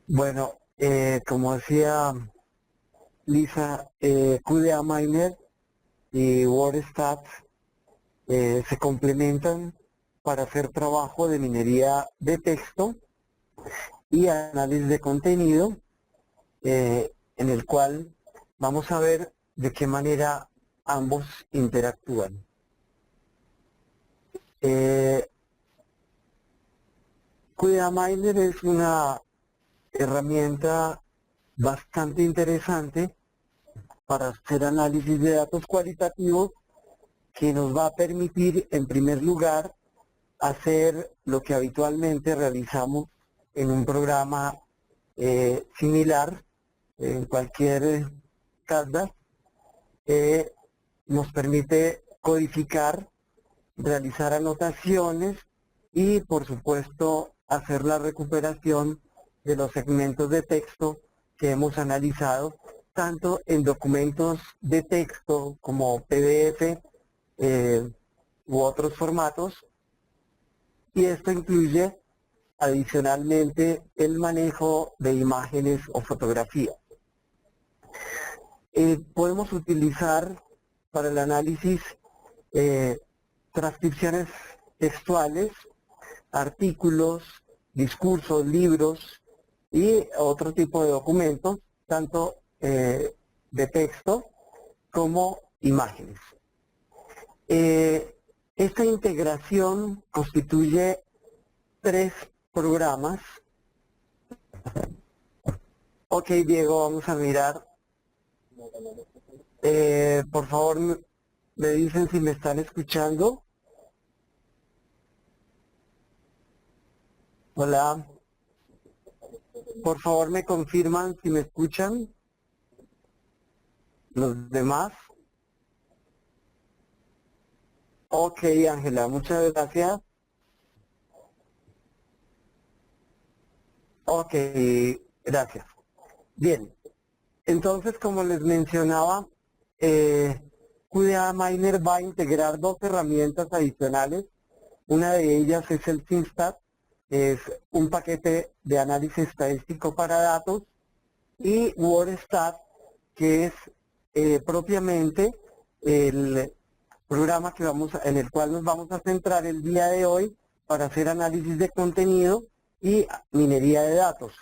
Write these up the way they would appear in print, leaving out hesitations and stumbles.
Bueno, como decía Lisa, QDA Miner y WordStat se complementan para hacer trabajo de minería de texto y análisis de contenido, en el cual vamos a ver de qué manera ambos interactúan. QDA Miner es una herramienta bastante interesante para hacer análisis de datos cualitativos, que nos va a permitir, en primer lugar, hacer lo que habitualmente realizamos en un programa similar, en cualquier CASDA. Nos permite codificar, realizar anotaciones y, por supuesto, hacer la recuperación de los segmentos de texto que hemos analizado, tanto en documentos de texto como PDF u otros formatos, y esto incluye adicionalmente el manejo de imágenes o fotografías. Podemos utilizar para el análisis transcripciones textuales, artículos, discursos, libros y otro tipo de documentos, tanto de texto como imágenes. Esta integración constituye 3 programas. Ok, Diego, vamos a mirar. Por favor, me dicen si me están escuchando. Hola. Por favor, me confirman si me escuchan. Los demás. Ok, Ángela, muchas gracias. Ok, gracias. Bien, entonces, como les mencionaba, QDA Miner va a integrar 2 herramientas adicionales. Una de ellas es el SimStat, es un paquete de análisis estadístico para datos, y WordStat, que es propiamente el programa en el cual nos vamos a centrar el día de hoy para hacer análisis de contenido y minería de datos.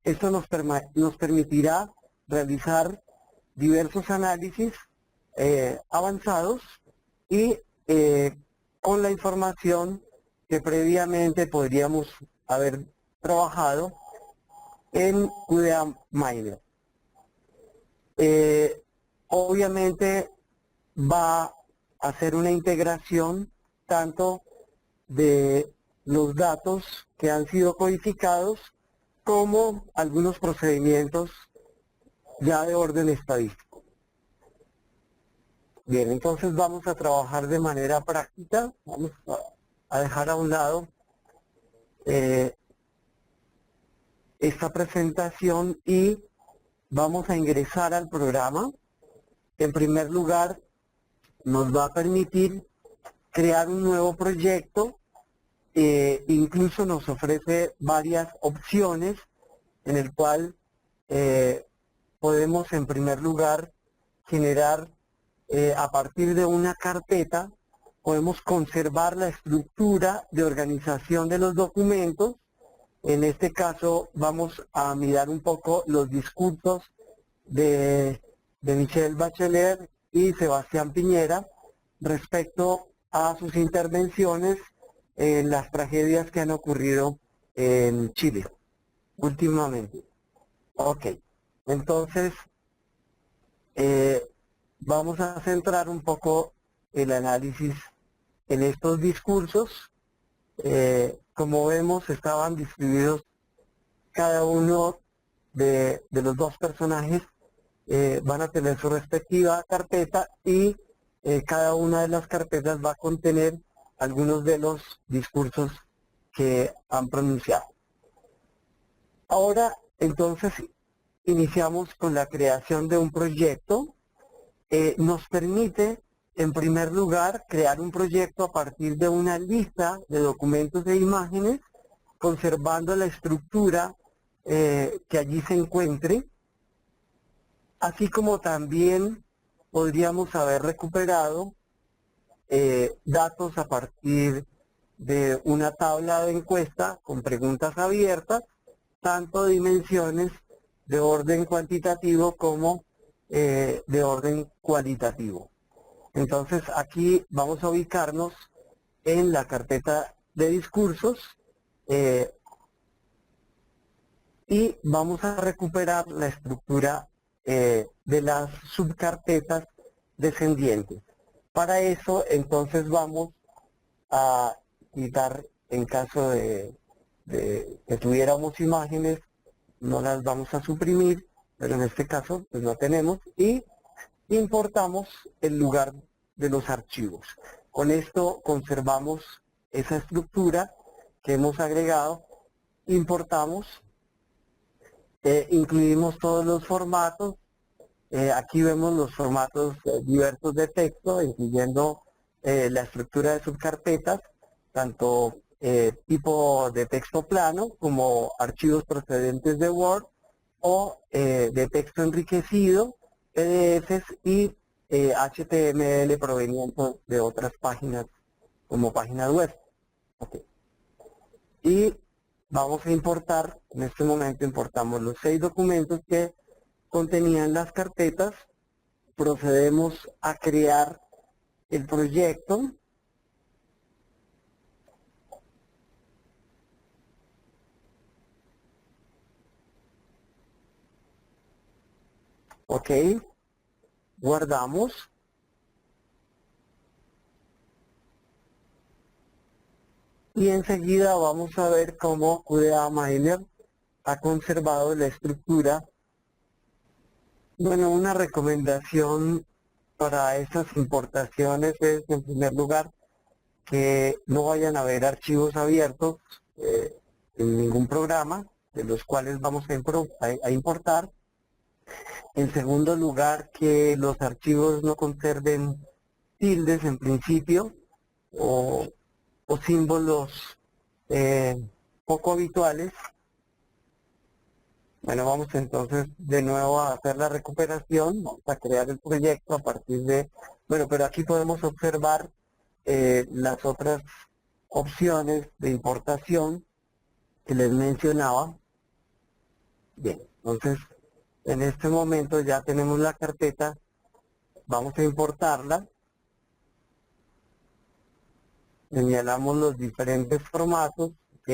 Esto nos permitirá realizar diversos análisis avanzados y con la información que previamente podríamos haber trabajado en QDA Miner. Obviamente va a hacer una integración tanto de los datos que han sido codificados como algunos procedimientos ya de orden estadístico. Bien, entonces vamos a trabajar de manera práctica. Vamos a dejar a un lado esta presentación y vamos a ingresar al programa. En primer lugar, nos va a permitir crear un nuevo proyecto. Incluso nos ofrece varias opciones en el cual podemos, en primer lugar, generar a partir de una carpeta. Podemos conservar la estructura de organización de los documentos. En este caso vamos a mirar un poco los discursos de Michelle Bachelet y Sebastián Piñera respecto a sus intervenciones en las tragedias que han ocurrido en Chile últimamente. Ok, entonces vamos a centrar un poco el análisis en estos discursos. Como vemos, estaban distribuidos cada uno de los 2 personajes. Van a tener su respectiva carpeta y cada una de las carpetas va a contener algunos de los discursos que han pronunciado. Ahora, entonces, iniciamos con la creación de un proyecto. Nos permite, en primer lugar, crear un proyecto a partir de una lista de documentos e imágenes, conservando la estructura que allí se encuentre, así como también podríamos haber recuperado datos a partir de una tabla de encuesta con preguntas abiertas, tanto dimensiones de orden cuantitativo como de orden cualitativo. Entonces aquí vamos a ubicarnos en la carpeta de discursos y vamos a recuperar la estructura de las subcarpetas descendientes. Para eso entonces vamos a quitar, en caso de que tuviéramos imágenes, no las vamos a suprimir, pero en este caso pues no tenemos, y importamos el lugar de los archivos. Con esto conservamos esa estructura que hemos agregado, importamos, incluimos todos los formatos. Aquí vemos los formatos diversos de texto, incluyendo la estructura de subcarpetas, tanto tipo de texto plano como archivos procedentes de Word o de texto enriquecido, PDFs y HTML provenientes de otras páginas como páginas web. Okay. Y vamos a importar, en este momento importamos los 6 documentos que contenían las carpetas. Procedemos a crear el proyecto. Ok, guardamos. Y enseguida vamos a ver cómo QDA Miner ha conservado la estructura. Bueno, una recomendación para estas importaciones es, en primer lugar, que no vayan a haber archivos abiertos en ningún programa de los cuales vamos a importar. En segundo lugar, que los archivos no conserven tildes en principio o símbolos poco habituales. Bueno, vamos entonces de nuevo a hacer la recuperación, vamos a crear el proyecto a partir de... Bueno, pero aquí podemos observar las otras opciones de importación que les mencionaba. Bien, entonces en este momento ya tenemos la carpeta, vamos a importarla, señalamos los diferentes formatos, ¿ok?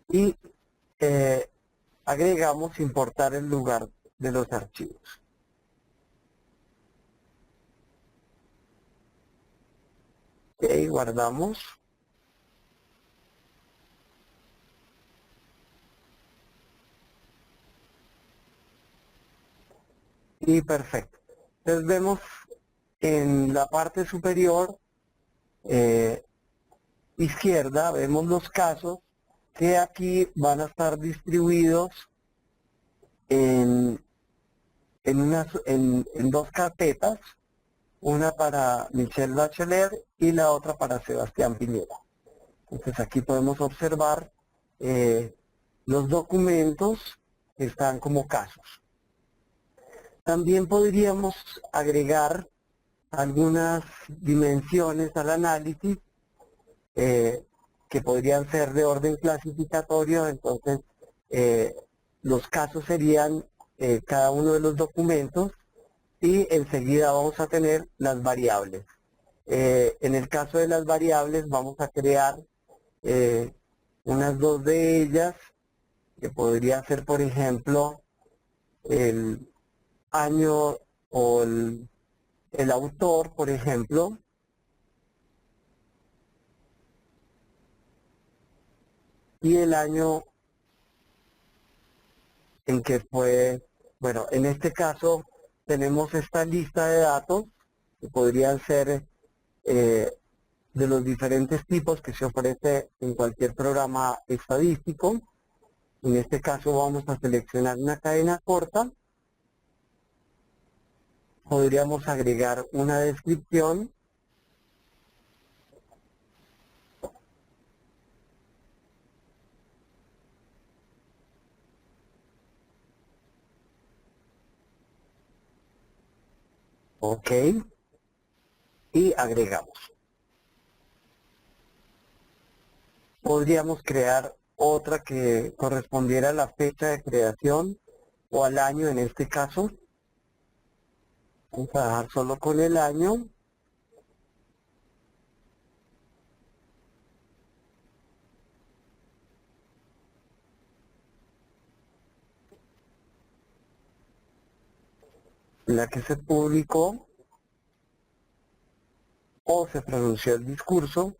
Y agregamos importar el lugar de los archivos. Ok, guardamos. Y perfecto. Entonces vemos en la parte superior izquierda, vemos los casos que aquí van a estar distribuidos en, en dos carpetas, una para Michelle Bachelet y la otra para Sebastián Piñera. Entonces aquí podemos observar los documentos que están como casos. También podríamos agregar algunas dimensiones al análisis que podrían ser de orden clasificatorio. Entonces los casos serían cada uno de los documentos y enseguida vamos a tener las variables. En el caso de las variables vamos a crear unas dos de ellas, que podría ser, por ejemplo, el año o el autor, por ejemplo, y el año en que fue, bueno, en este caso tenemos esta lista de datos que podrían ser de los diferentes tipos que se ofrece en cualquier programa estadístico. En este caso vamos a seleccionar una cadena corta. Podríamos agregar una descripción. Ok, y agregamos. Podríamos crear otra que correspondiera a la fecha de creación o al año en este caso. Vamos a dejar solo con el año. La que se publicó o se pronunció el discurso,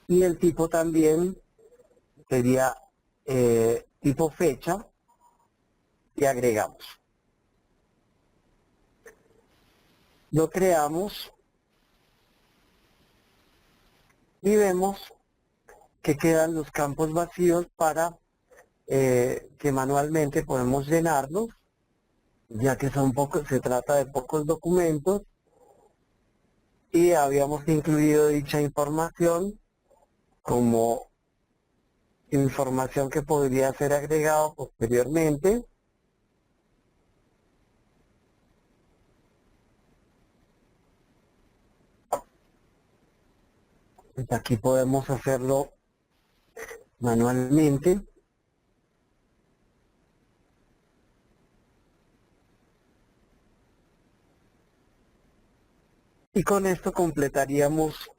y el tipo también sería tipo fecha, y agregamos. Lo creamos y vemos que quedan los campos vacíos para que manualmente podemos llenarlos, ya que son pocos, se trata de pocos documentos, y habíamos incluido dicha información como información que podría ser agregado posteriormente. Pues aquí podemos hacerlo manualmente. Y con esto completaríamos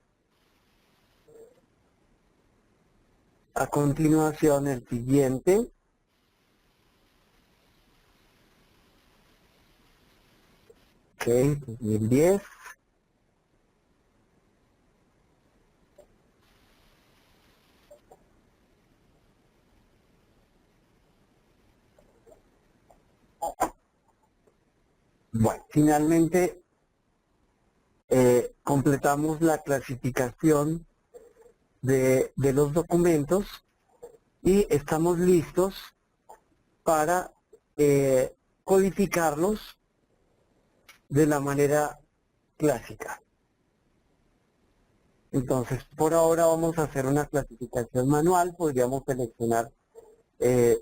a continuación el siguiente. Ok, 2010. Bueno, finalmente completamos la clasificación de los documentos y estamos listos para codificarlos de la manera clásica. Entonces, por ahora vamos a hacer una clasificación manual. Podríamos seleccionar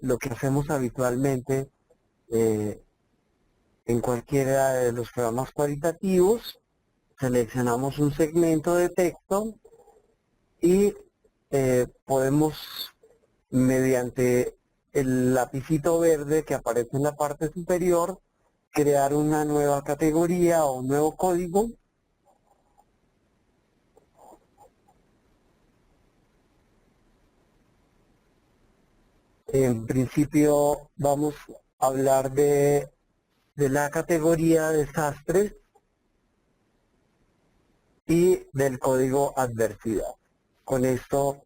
lo que hacemos habitualmente en cualquiera de los programas cualitativos. Seleccionamos un segmento de texto y podemos, mediante el lapicito verde que aparece en la parte superior, crear una nueva categoría o un nuevo código. En principio vamos a hablar de la categoría desastres y del código adversidad. Con esto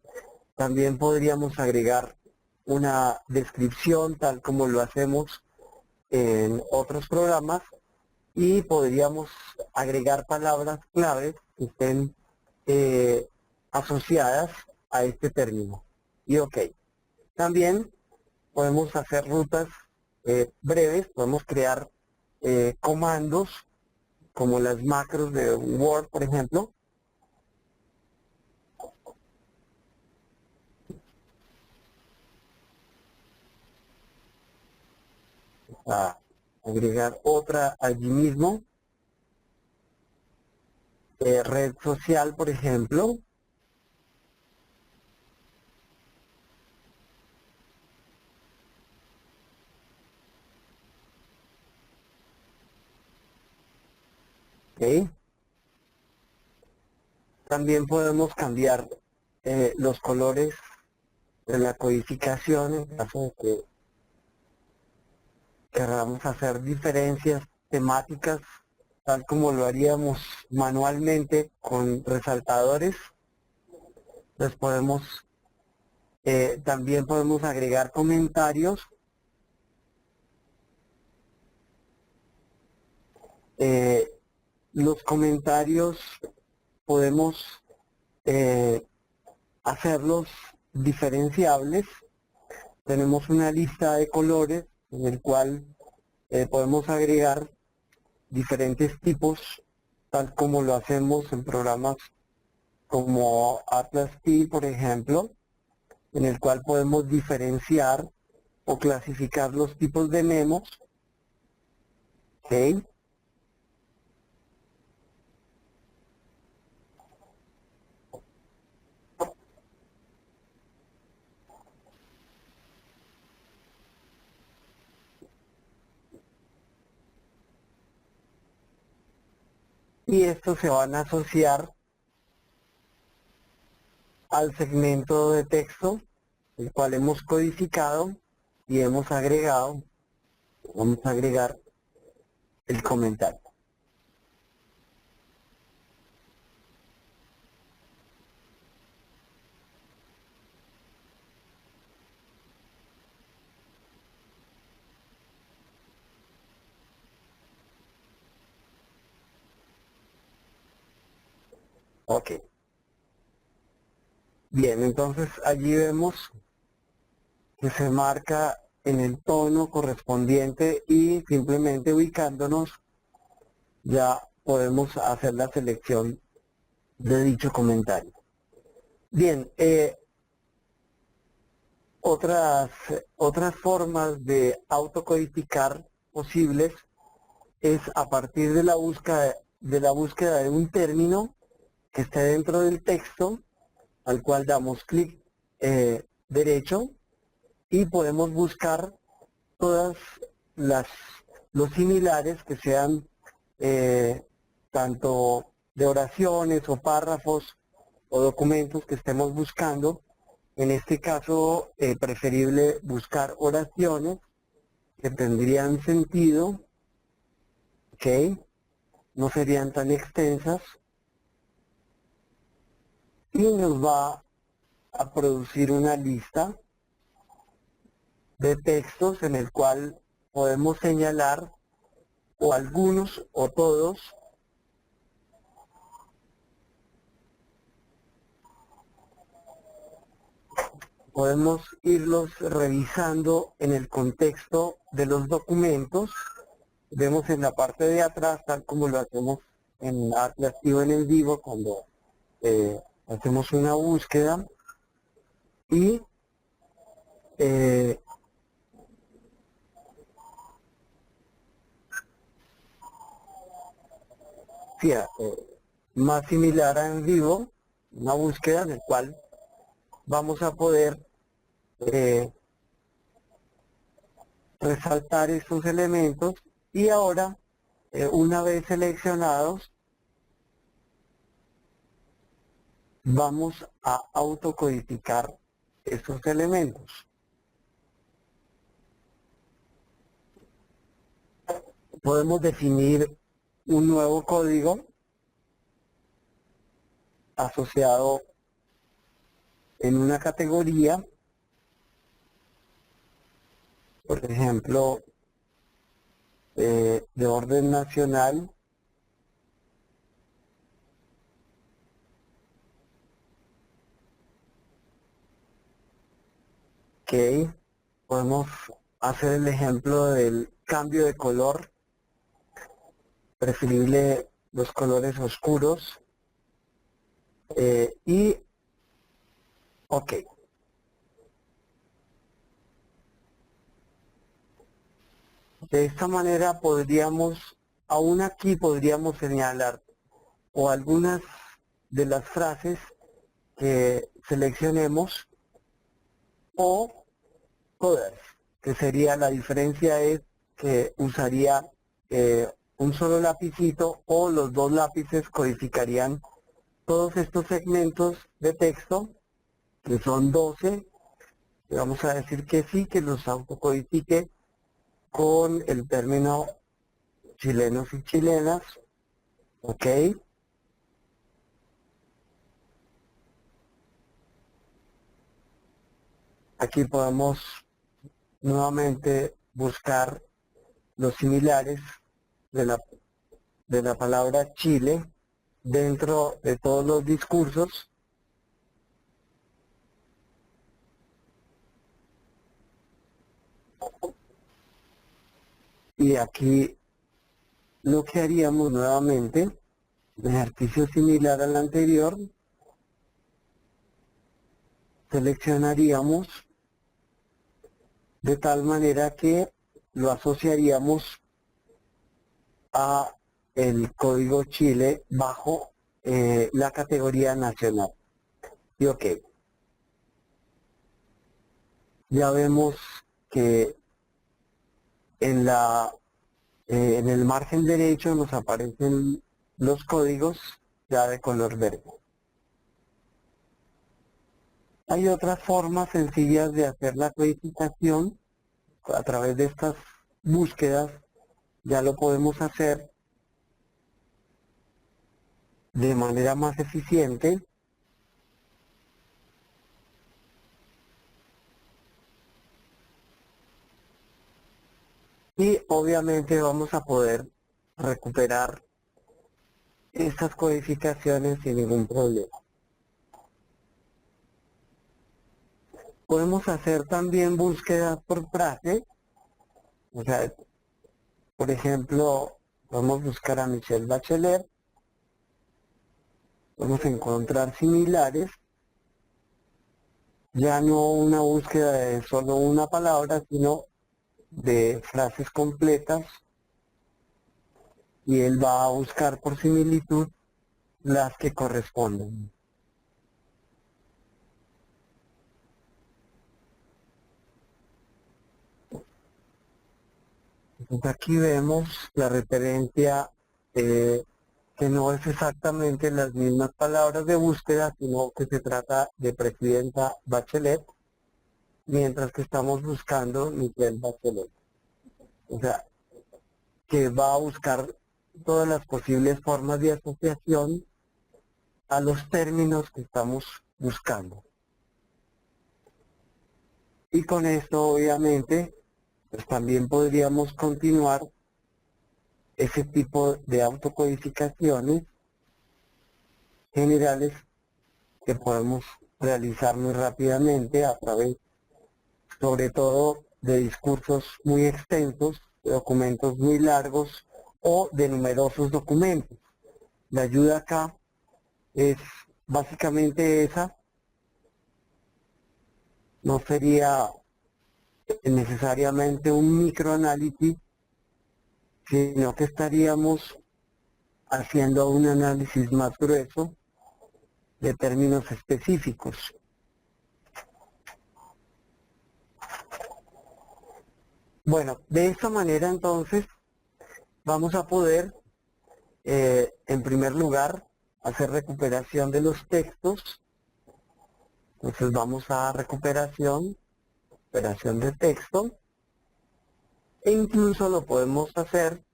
también podríamos agregar una descripción tal como lo hacemos en otros programas, y podríamos agregar palabras claves que estén asociadas a este término. Y ok, también podemos hacer rutas breves, podemos crear comandos como las macros de Word, por ejemplo. A agregar otra allí mismo, red social, por ejemplo. ¿Okay? También podemos cambiar los colores de la codificación en caso de que queramos hacer diferencias temáticas, tal como lo haríamos manualmente con resaltadores. Les podemos, también podemos agregar comentarios. Los comentarios podemos hacerlos diferenciables. Tenemos una lista de colores en el cual podemos agregar diferentes tipos, tal como lo hacemos en programas como Atlas T, por ejemplo, en el cual podemos diferenciar o clasificar los tipos de memos. ¿ok? Y estos se van a asociar al segmento de texto, el cual hemos codificado y hemos agregado, vamos a agregar el comentario. Ok. Bien, entonces allí vemos que se marca en el tono correspondiente y simplemente ubicándonos ya podemos hacer la selección de dicho comentario. Bien, otras formas de autocodificar posibles es a partir de la búsqueda de un término que esté dentro del texto, al cual damos clic derecho y podemos buscar todas las los similares que sean tanto de oraciones o párrafos o documentos que estemos buscando. En este caso, preferible buscar oraciones que tendrían sentido, ¿ok? No serían tan extensas y nos va a producir una lista de textos en el cual podemos señalar o algunos o todos podemos irlos revisando en el contexto de los documentos. Vemos en la parte de atrás, tal como lo hacemos en Atlas Activo en el vivo, cuando hacemos una búsqueda y sí, más similar a en vivo, una búsqueda en la cual vamos a poder resaltar estos elementos y ahora, una vez seleccionados, vamos a autocodificar estos elementos. Podemos definir un nuevo código asociado en una categoría, por ejemplo, de orden nacional, que podemos hacer el ejemplo del cambio de color, preferible los colores oscuros, y ok. De esta manera podríamos, aún aquí podríamos señalar o algunas de las frases que seleccionemos o todas, que sería la diferencia es que usaría un solo lapicito o los dos lápices codificarían todos estos segmentos de texto, que son 12, y vamos a decir que sí, que los autocodifique con el término chilenos y chilenas, ok. Aquí podemos nuevamente buscar los similares de la palabra Chile dentro de todos los discursos y aquí lo que haríamos nuevamente, un ejercicio similar al anterior, seleccionaríamos de tal manera que lo asociaríamos a el código Chile bajo la categoría nacional. Y ok, ya vemos que en en el margen derecho nos aparecen los códigos ya de color verde. Hay otras formas sencillas de hacer la codificación a través de estas búsquedas. Ya lo podemos hacer de manera más eficiente. Y obviamente vamos a poder recuperar estas codificaciones sin ningún problema. Podemos hacer también búsquedas por frase. O sea, por ejemplo, podemos buscar a Michelle Bachelet. Podemos encontrar similares. Ya no una búsqueda de solo una palabra, sino de frases completas. Y él va a buscar por similitud las que corresponden. Entonces aquí vemos la referencia que no es exactamente las mismas palabras de búsqueda, sino que se trata de Presidenta Bachelet, mientras que estamos buscando Michelle Bachelet. O sea, que va a buscar todas las posibles formas de asociación a los términos que estamos buscando. Y con esto, obviamente, pues también podríamos continuar ese tipo de autocodificaciones generales que podemos realizar muy rápidamente a través, sobre todo, de discursos muy extensos, de documentos muy largos o de numerosos documentos. La ayuda acá es básicamente esa, no sería necesariamente un microanálisis, sino que estaríamos haciendo un análisis más grueso de términos específicos. Bueno, de esta manera entonces vamos a poder, en primer lugar, hacer recuperación de los textos. Entonces vamos a recuperación de texto, e incluso lo podemos hacer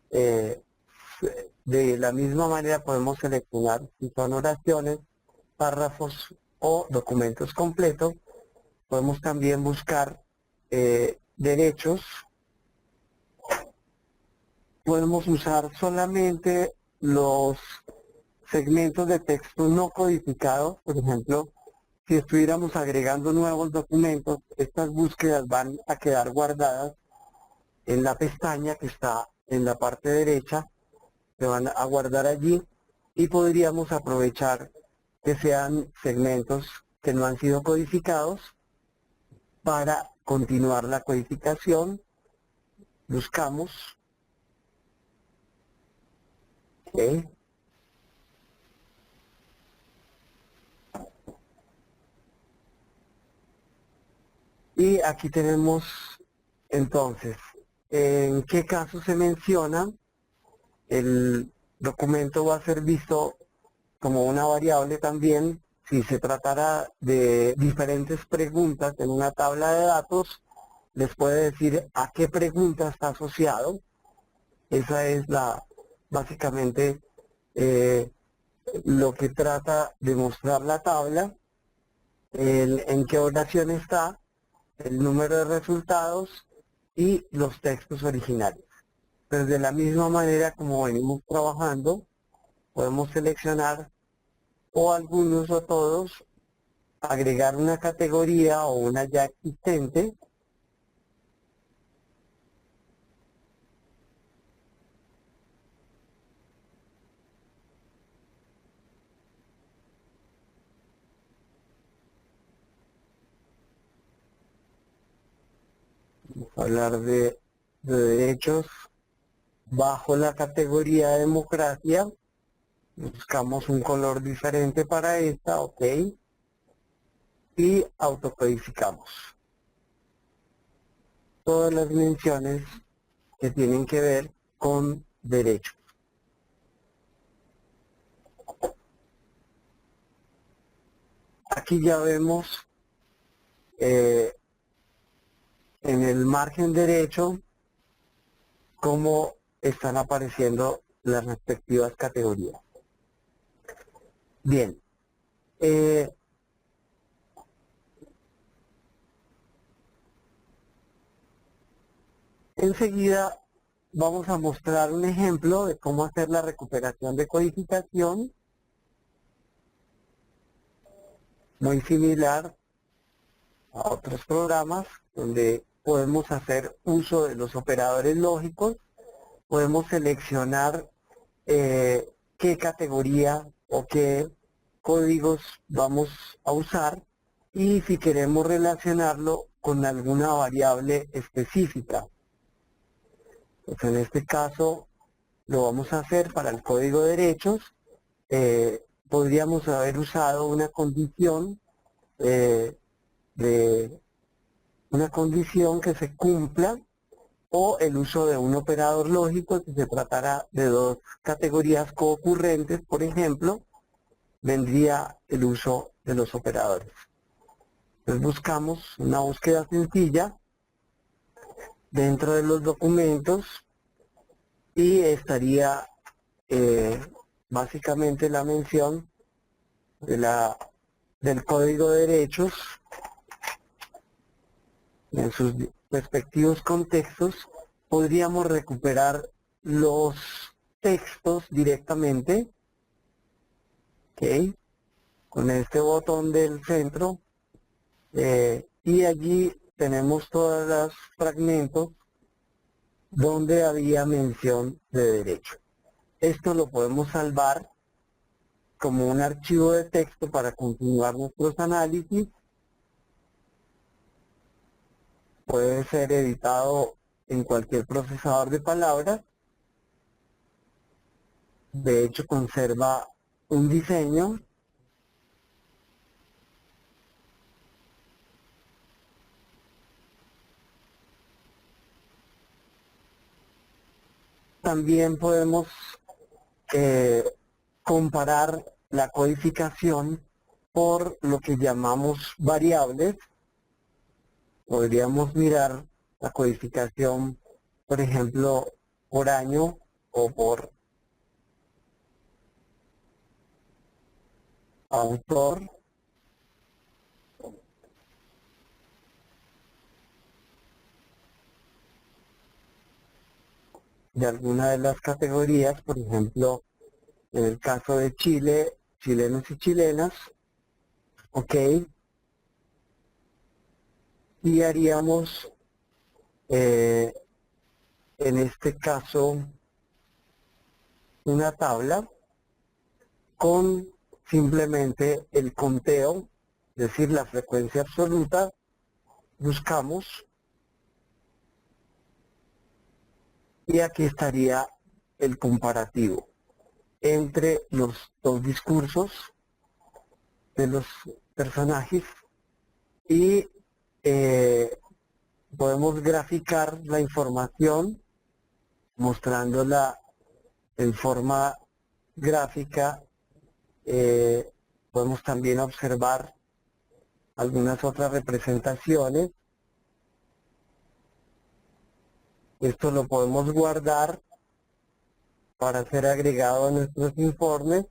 de la misma manera. Podemos seleccionar si son oraciones, párrafos o documentos completos. Podemos también buscar derechos. Podemos usar solamente los segmentos de texto no codificados. Por ejemplo, si estuviéramos agregando nuevos documentos, estas búsquedas van a quedar guardadas en la pestaña que está en la parte derecha, se van a guardar allí, y podríamos aprovechar que sean segmentos que no han sido codificados para continuar la codificación. Buscamos, ¿ok? Y aquí tenemos entonces en qué caso se menciona. El documento va a ser visto como una variable también. Si se tratara de diferentes preguntas en una tabla de datos, les puede decir a qué pregunta está asociado. Esa es básicamente eh, lo que trata de mostrar la tabla, en qué oración está, el número de resultados y los textos originales. Pues de la misma manera como venimos trabajando, podemos seleccionar o algunos o todos, agregar una categoría o una ya existente, hablar de derechos, bajo la categoría de democracia, buscamos un color diferente para esta, ok, y autocodificamos todas las menciones que tienen que ver con derechos. Aquí ya vemos en el margen derecho cómo están apareciendo las respectivas categorías. Bien, enseguida vamos a mostrar un ejemplo de cómo hacer la recuperación de codificación, muy similar a otros programas donde podemos hacer uso de los operadores lógicos, podemos seleccionar qué categoría o qué códigos vamos a usar y si queremos relacionarlo con alguna variable específica. Pues en este caso lo vamos a hacer para el código de derechos. Podríamos haber usado una condición que se cumpla o el uso de un operador lógico si se tratara de dos categorías concurrentes, por ejemplo, vendría el uso de los operadores. Entonces buscamos una búsqueda sencilla dentro de los documentos y estaría básicamente la mención de del código de derechos en sus respectivos contextos. Podríamos recuperar los textos directamente, ¿ok?, con este botón del centro, y allí tenemos todos los fragmentos donde había mención de derecho. Esto lo podemos salvar como un archivo de texto para continuar nuestros análisis. Puede ser editado en cualquier procesador de palabras. De hecho, conserva un diseño. También podemos comparar la codificación por lo que llamamos variables. Podríamos mirar la codificación, por ejemplo, por año o por autor. De alguna de las categorías, por ejemplo, en el caso de Chile, chilenos y chilenas, ok, y haríamos en este caso una tabla con simplemente el conteo, es decir, la frecuencia absoluta. Buscamos y aquí estaría el comparativo entre los dos discursos de los personajes y podemos graficar la información mostrándola en forma gráfica. Podemos también observar algunas otras representaciones. Esto lo podemos guardar para ser agregado a nuestros informes.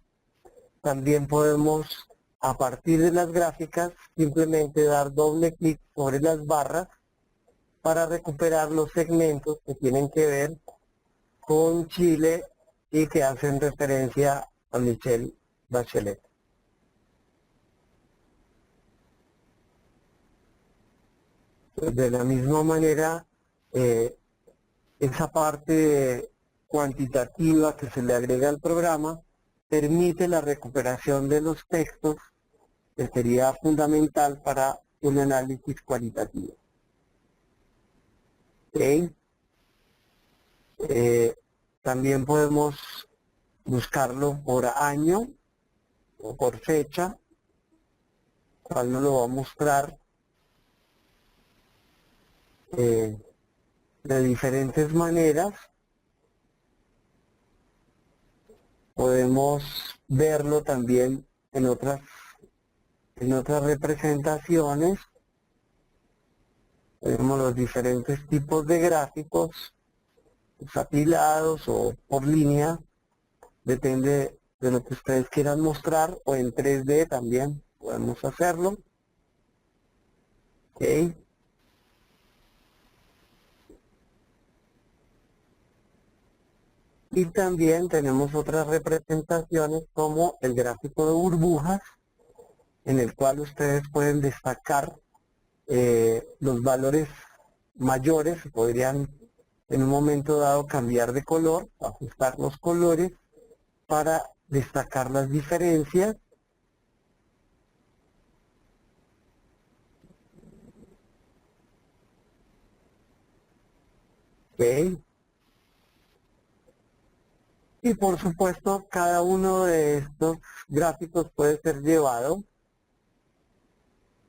También podemos, a partir de las gráficas, simplemente dar doble clic sobre las barras para recuperar los segmentos que tienen que ver con Chile y que hacen referencia a Michelle Bachelet. De la misma manera, esa parte cuantitativa que se le agrega al programa permite la recuperación de los textos, que sería fundamental para un análisis cualitativo. ¿Okay? También podemos buscarlo por año o por fecha, cual nos lo va a mostrar de diferentes maneras. Podemos verlo también en otras representaciones. Tenemos los diferentes tipos de gráficos, apilados o por línea, depende de lo que ustedes quieran mostrar, o en 3D también podemos hacerlo. ¿Ok? Y también tenemos otras representaciones como el gráfico de burbujas, en el cual ustedes pueden destacar los valores mayores, podrían en un momento dado cambiar de color, ajustar los colores para destacar las diferencias. ¿Ok? Y por supuesto, cada uno de estos gráficos puede ser llevado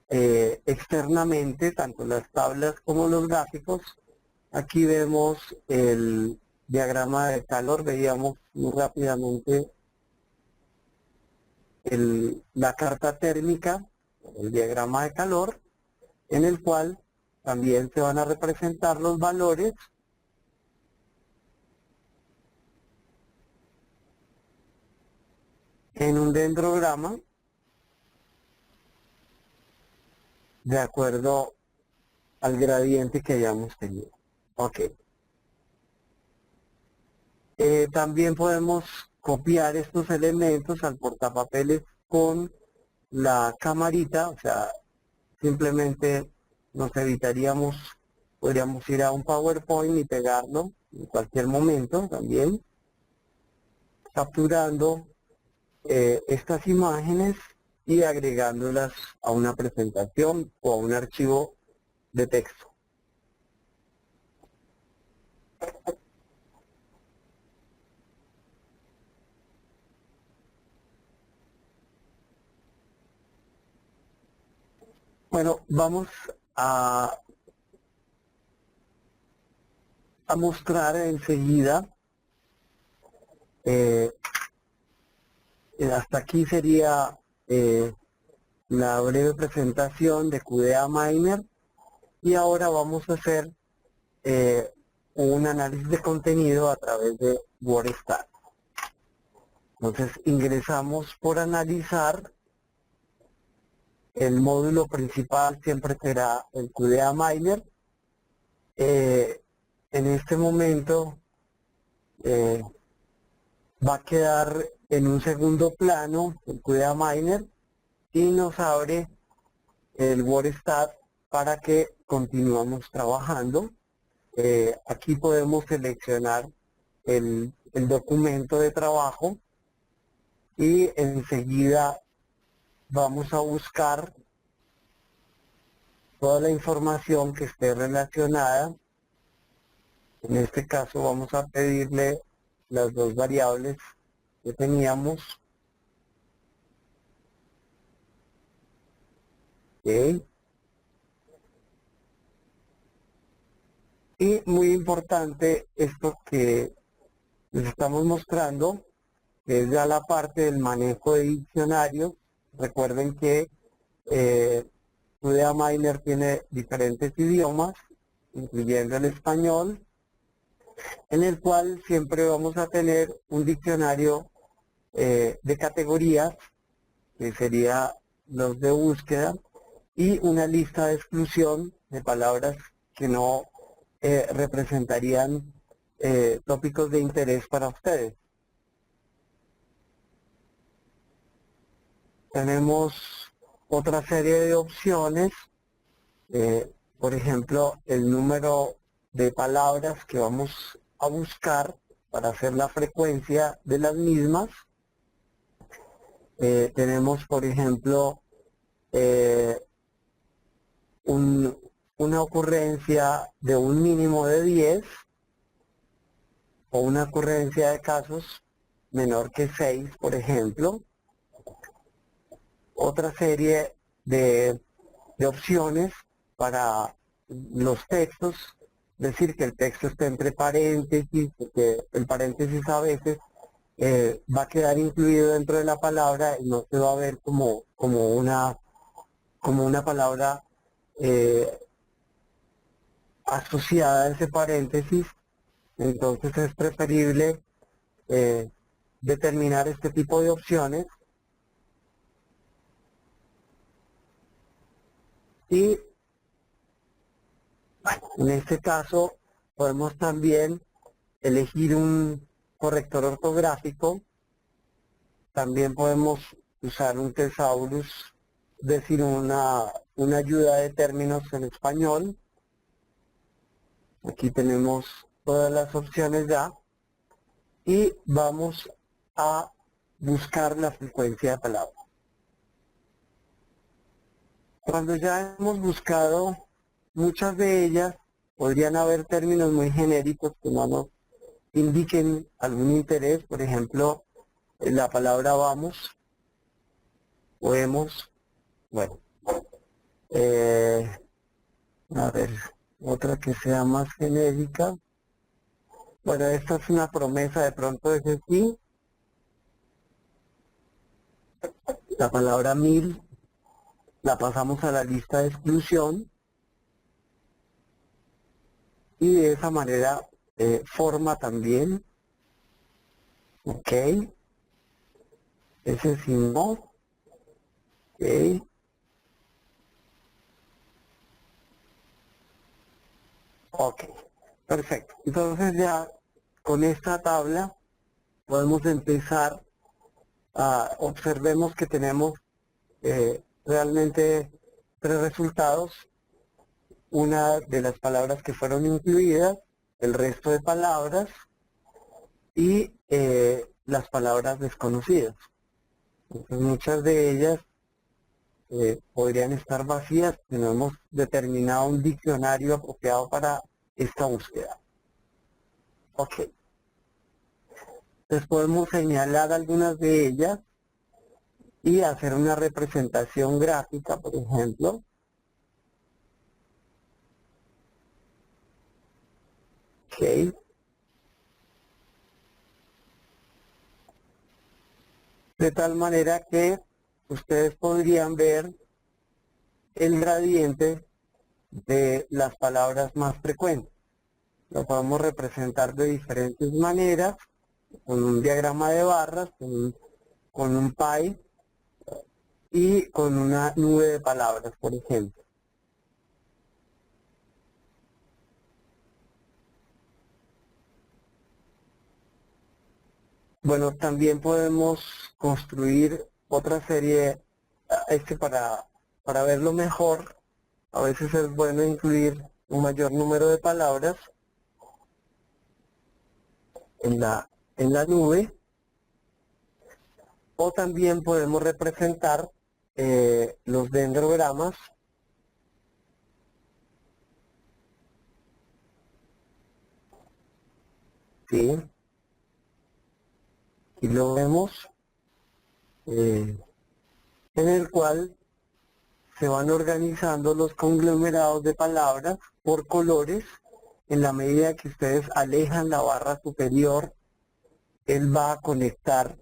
externamente, tanto las tablas como los gráficos. Aquí vemos el diagrama de calor, veíamos muy rápidamente la carta térmica, el diagrama de calor, en el cual también se van a representar los valores en un dendrograma de acuerdo al gradiente que hayamos tenido. Ok. También podemos copiar estos elementos al portapapeles con la camarita, o sea, simplemente nos evitaríamos, podríamos ir a un PowerPoint y pegarlo en cualquier momento también, capturando estas imágenes y agregándolas a una presentación o a un archivo de texto. Bueno, vamos a mostrar enseguida, hasta aquí sería la breve presentación de QDA Miner, y ahora vamos a hacer un análisis de contenido a través de WordStat. Entonces ingresamos por analizar. El módulo principal siempre será el QDA Miner. En este momento va a quedar en un segundo plano el QDA Miner y nos abre el WordStat para que continuemos trabajando. Aquí podemos seleccionar el documento de trabajo y enseguida vamos a buscar toda la información que esté relacionada. En este caso vamos a pedirle las dos variables que teníamos. ¿Okay? Y muy importante esto que les estamos mostrando, que es ya la parte del manejo de diccionarios. Recuerden que QDA Miner tiene diferentes idiomas, incluyendo el español, en el cual siempre vamos a tener un diccionario de categorías, que sería los de búsqueda, y una lista de exclusión de palabras que no representarían tópicos de interés para ustedes. Tenemos otra serie de opciones, por ejemplo, el número de palabras que vamos a buscar para hacer la frecuencia de las mismas. Tenemos, por ejemplo, una ocurrencia de un mínimo de 10, o una ocurrencia de casos menor que 6, por ejemplo. Otra serie de opciones para los textos, decir que el texto esté entre paréntesis, porque el paréntesis a veces va a quedar incluido dentro de la palabra y no se va a ver como una palabra asociada a ese paréntesis. Entonces es preferible determinar este tipo de opciones. Y en este caso podemos también elegir un corrector ortográfico. También podemos usar un thesaurus, es decir, una ayuda de términos en español. Aquí tenemos todas las opciones ya. Y vamos a buscar la frecuencia de palabras. Cuando ya hemos buscado muchas de ellas, podrían haber términos muy genéricos que no nos indiquen algún interés. Por ejemplo, la palabra vamos o hemos. Bueno, a ver, otra que sea más genérica. Bueno, esta es una promesa, de pronto es sí. La palabra 1000 la pasamos a la lista de exclusión y de esa manera forma también. Ok, ese sí no. Ok, ok, perfecto. Entonces ya con esta tabla podemos empezar a observemos que tenemos realmente 3 resultados. Una de las palabras que fueron incluidas, el resto de palabras y las palabras desconocidas. Entonces, muchas de ellas podrían estar vacías si no hemos determinado un diccionario apropiado para esta búsqueda. Ok. Entonces podemos señalar algunas de ellas y hacer una representación gráfica, por ejemplo. Ok. De tal manera que ustedes podrían ver el gradiente de las palabras más frecuentes. Lo podemos representar de diferentes maneras, con un diagrama de barras, con un pie y con una nube de palabras, por ejemplo. Bueno, también podemos construir otra serie, para verlo mejor, a veces es bueno incluir un mayor número de palabras en la nube, o también podemos representar los dendrogramas. ¿Sí? Y lo vemos, en el cual se van organizando los conglomerados de palabras por colores. En la medida que ustedes alejan la barra superior, él va a conectar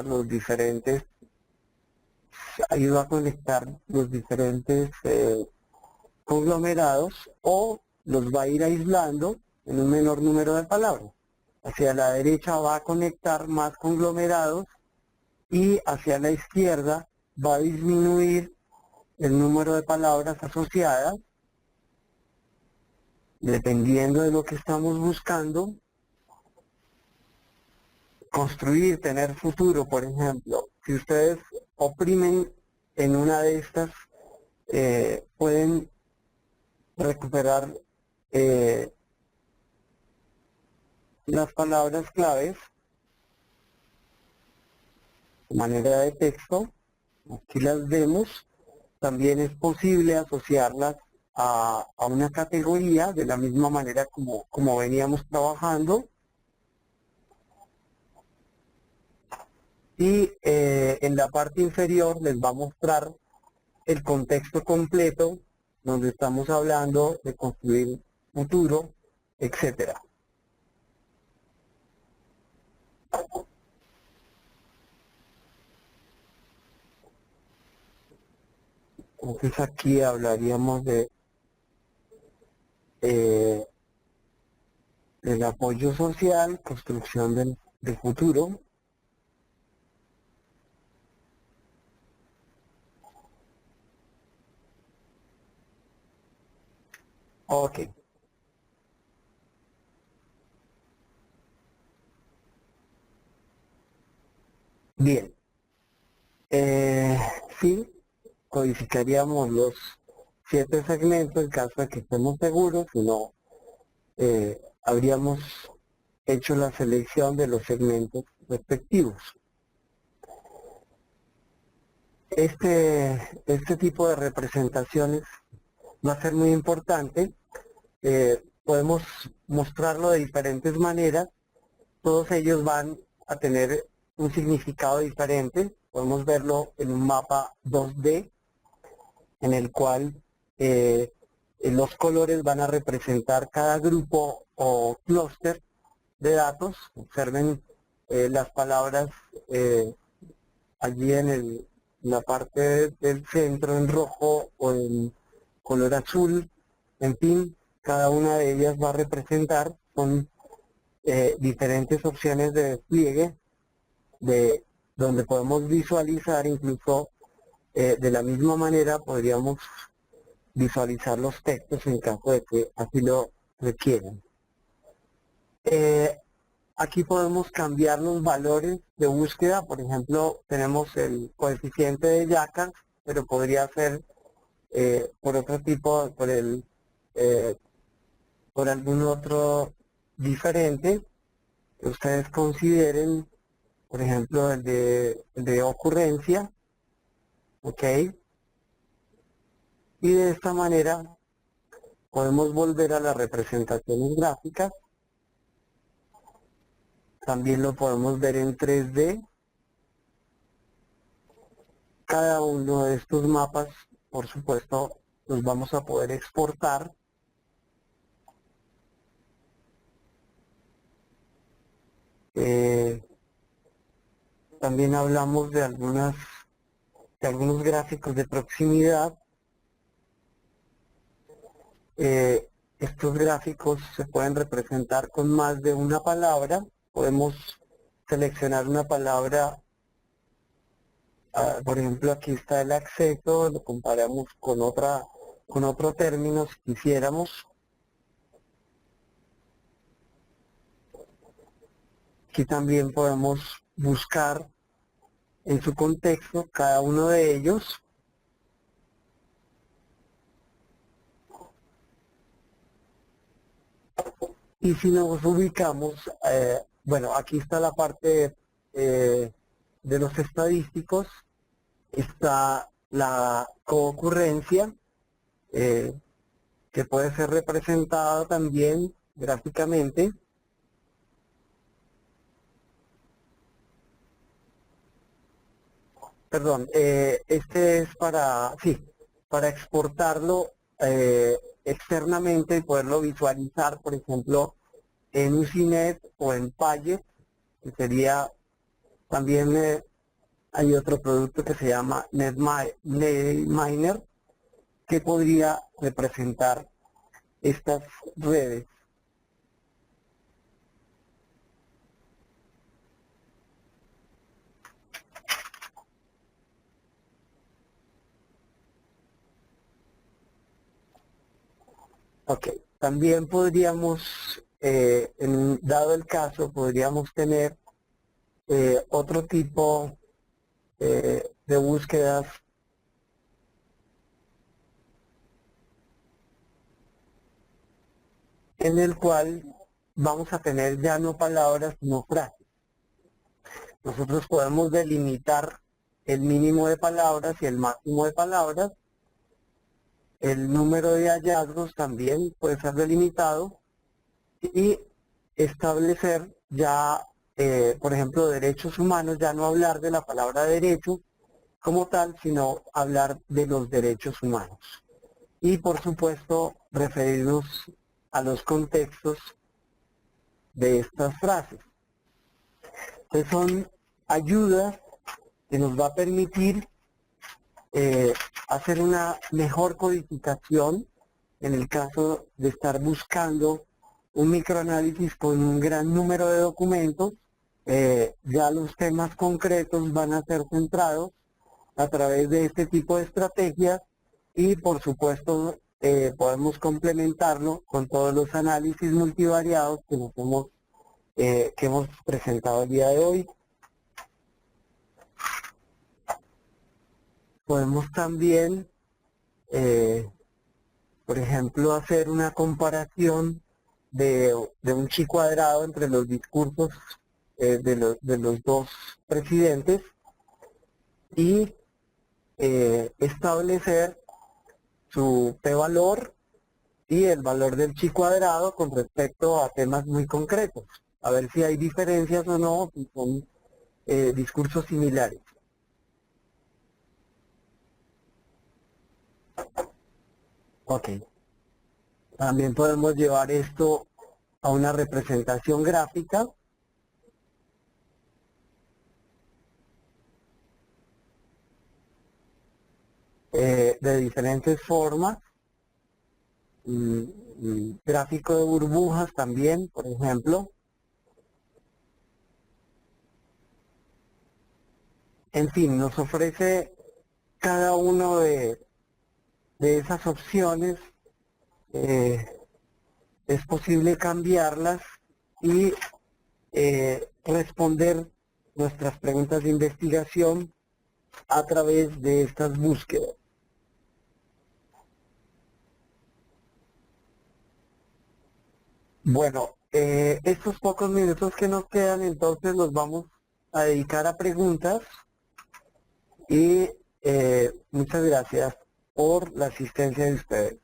los diferentes, ahí va a conectar los diferentes conglomerados, o los va a ir aislando en un menor número de palabras. Hacia la derecha va a conectar más conglomerados y hacia la izquierda va a disminuir el número de palabras asociadas, dependiendo de lo que estamos buscando. Construir, tener futuro, por ejemplo. Si ustedes oprimen en una de estas, pueden recuperar las palabras claves de manera de texto. Aquí las vemos. También es posible asociarlas a una categoría de la misma manera como veníamos trabajando. Y en la parte inferior les va a mostrar el contexto completo donde estamos hablando de construir futuro, etcétera. Entonces aquí hablaríamos eh, del apoyo social, construcción del futuro. Ok. Bien. Eh, sí, codificaríamos los 7 segmentos en caso de que estemos seguros, si no, habríamos hecho la selección de los segmentos respectivos. Este tipo de representaciones va a ser muy importante. Podemos mostrarlo de diferentes maneras. Todos ellos van a tener un significado diferente. Podemos verlo en un mapa 2D, en el cual los colores van a representar cada grupo o clúster de datos. Observen las palabras allí en la parte del centro en rojo o en color azul. En fin, cada una de ellas va a representar con diferentes opciones de despliegue de donde podemos visualizar. Incluso de la misma manera podríamos visualizar los textos en caso de que así lo requieran. Aquí podemos cambiar los valores de búsqueda. Por ejemplo, tenemos el coeficiente de Jacobs, pero podría ser por otro tipo, por algún otro diferente que ustedes consideren. Por ejemplo, el de ocurrencia. Ok. Y de esta manera podemos volver a las representaciones gráficas. También lo podemos ver en 3D. Cada uno de estos mapas, por supuesto, los vamos a poder exportar. También hablamos de algunos gráficos de proximidad. Estos gráficos se pueden representar con más de una palabra. Podemos seleccionar una palabra. Por ejemplo, aquí está el acceso, lo comparamos con otro término si quisiéramos. Aquí también podemos buscar en su contexto cada uno de ellos. Y si nos ubicamos, bueno, aquí está la parte de los estadísticos, está la coocurrencia, que puede ser representada también gráficamente. Perdón, este es para exportarlo externamente y poderlo visualizar, por ejemplo, en UCINET o en Payet, que sería también, hay otro producto que se llama NetMiner, que podría representar estas redes. Ok, también podríamos, dado el caso, podríamos tener otro tipo de búsquedas en el cual vamos a tener ya no palabras, sino frases. Nosotros podemos delimitar el mínimo de palabras y el máximo de palabras, el número de hallazgos también puede ser delimitado y establecer ya, por ejemplo, derechos humanos, ya no hablar de la palabra derecho como tal, sino hablar de los derechos humanos. Y por supuesto, referirnos a los contextos de estas frases. Entonces son ayudas que nos va a permitir hacer una mejor codificación en el caso de estar buscando un microanálisis con un gran número de documentos. Ya los temas concretos van a ser centrados a través de este tipo de estrategias y por supuesto podemos complementarlo con todos los análisis multivariados que hemos presentado el día de hoy. Podemos también, por ejemplo, hacer una comparación de un chi cuadrado entre los discursos de los dos presidentes y establecer su p-valor y el valor del chi cuadrado con respecto a temas muy concretos, a ver si hay diferencias o no, si son discursos similares. Ok. También podemos llevar esto a una representación gráfica. De diferentes formas. Gráfico de burbujas también, por ejemplo. En fin, nos ofrece cada uno de esas opciones. Es posible cambiarlas y responder nuestras preguntas de investigación a través de estas búsquedas. Bueno, estos pocos minutos que nos quedan, entonces los vamos a dedicar a preguntas y muchas gracias por la asistencia de ustedes.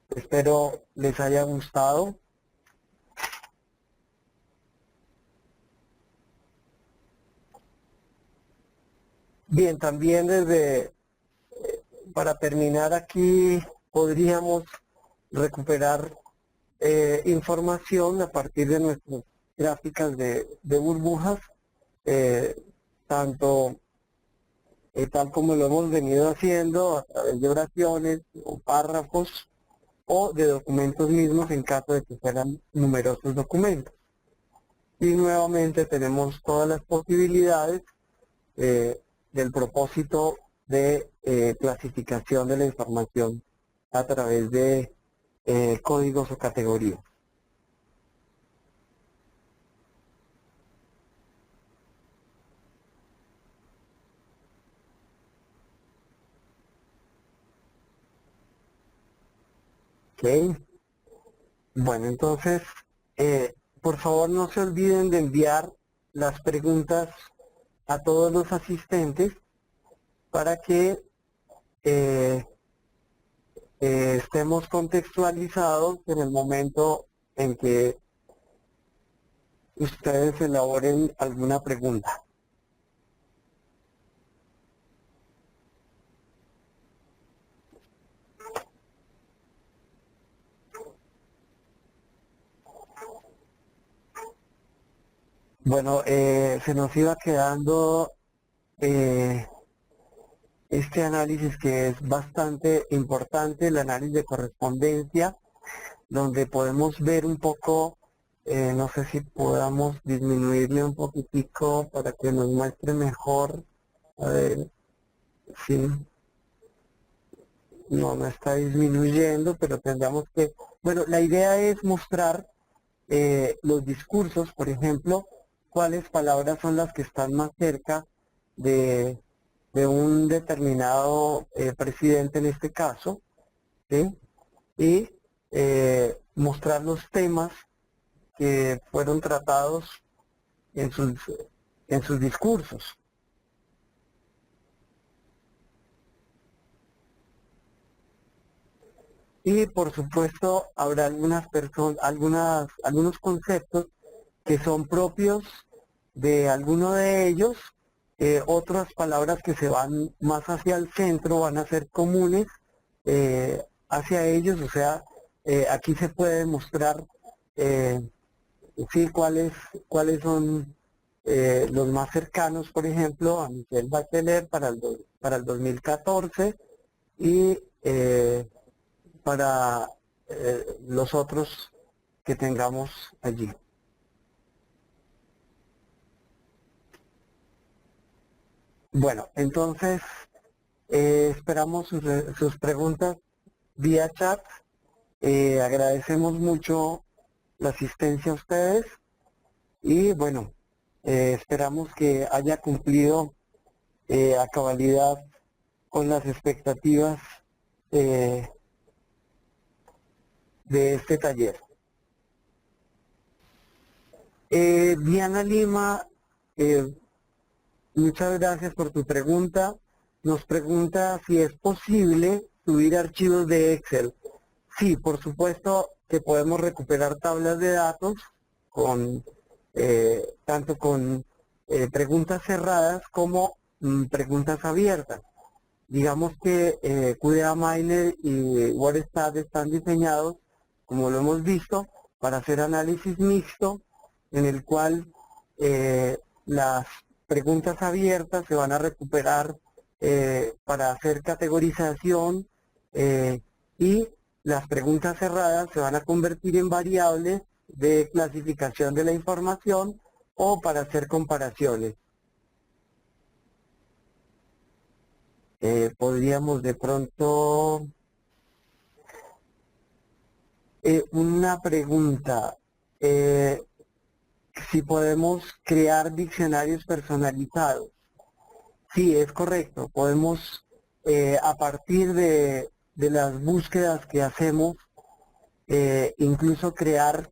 Espero les haya gustado. Bien, también para terminar aquí, podríamos recuperar información a partir de nuestras gráficas de burbujas, tanto tal como lo hemos venido haciendo a través de oraciones o párrafos o de documentos mismos en caso de que fueran numerosos documentos. Y nuevamente tenemos todas las posibilidades del propósito de clasificación de la información a través de códigos o categorías. ¿Ok? Bueno, entonces, por favor no se olviden de enviar las preguntas a todos los asistentes para que estemos contextualizados en el momento en que ustedes elaboren alguna pregunta. Bueno, se nos iba quedando este análisis que es bastante importante, el análisis de correspondencia, donde podemos ver un poco, no sé si podamos disminuirle un poquitico para que nos muestre mejor. A ver, sí, no está disminuyendo, pero tendríamos que, bueno, la idea es mostrar los discursos, por ejemplo, cuáles palabras son las que están más cerca de un determinado presidente en este caso, ¿sí? Y mostrar los temas que fueron tratados en sus discursos. y por supuesto habrá algunos conceptos que son propios de alguno de ellos, otras palabras que se van más hacia el centro van a ser comunes hacia ellos, o sea, aquí se puede mostrar sí, cuáles son los más cercanos, por ejemplo, a Michelle Bachelet para el 2014 y para los otros que tengamos allí. Bueno, entonces esperamos sus preguntas vía chat. Agradecemos mucho la asistencia a ustedes y bueno, esperamos que haya cumplido a cabalidad con las expectativas de este taller. Diana Lima, muchas gracias por tu pregunta. Nos pregunta si es posible subir archivos de Excel. Sí, por supuesto que podemos recuperar tablas de datos tanto con preguntas cerradas como preguntas abiertas. Digamos que QDA Miner y WordStat están diseñados, como lo hemos visto, para hacer análisis mixto, en el cual las preguntas abiertas se van a recuperar para hacer categorización y las preguntas cerradas se van a convertir en variables de clasificación de la información o para hacer comparaciones. Podríamos de pronto una pregunta, si podemos crear diccionarios personalizados. Sí, es correcto, podemos a partir de las búsquedas que hacemos incluso crear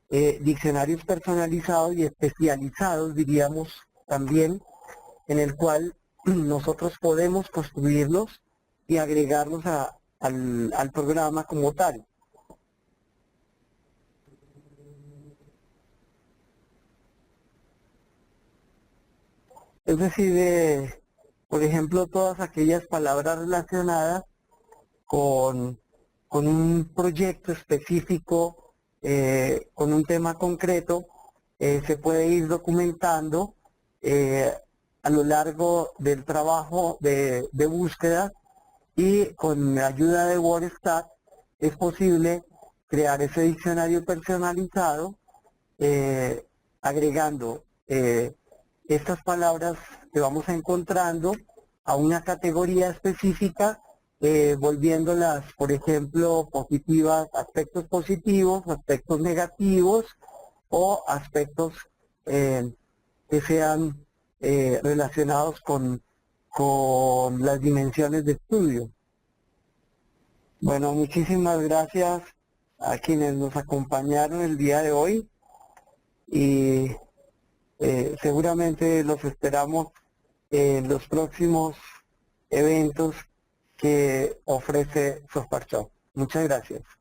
diccionarios personalizados y especializados, diríamos también, en el cual nosotros podemos construirlos y agregarlos al programa como tal. Es decir, por ejemplo, todas aquellas palabras relacionadas con un proyecto específico, con un tema concreto, se puede ir documentando a lo largo del trabajo de búsqueda, y con la ayuda de WordStat es posible crear ese diccionario personalizado agregando estas palabras que vamos encontrando a una categoría específica, volviéndolas, por ejemplo, positivas, aspectos positivos, aspectos negativos o aspectos que sean relacionados con las dimensiones de estudio. Bueno, muchísimas gracias a quienes nos acompañaron el día de hoy y seguramente los esperamos en los próximos eventos que ofrece SoftwareShop. Muchas gracias.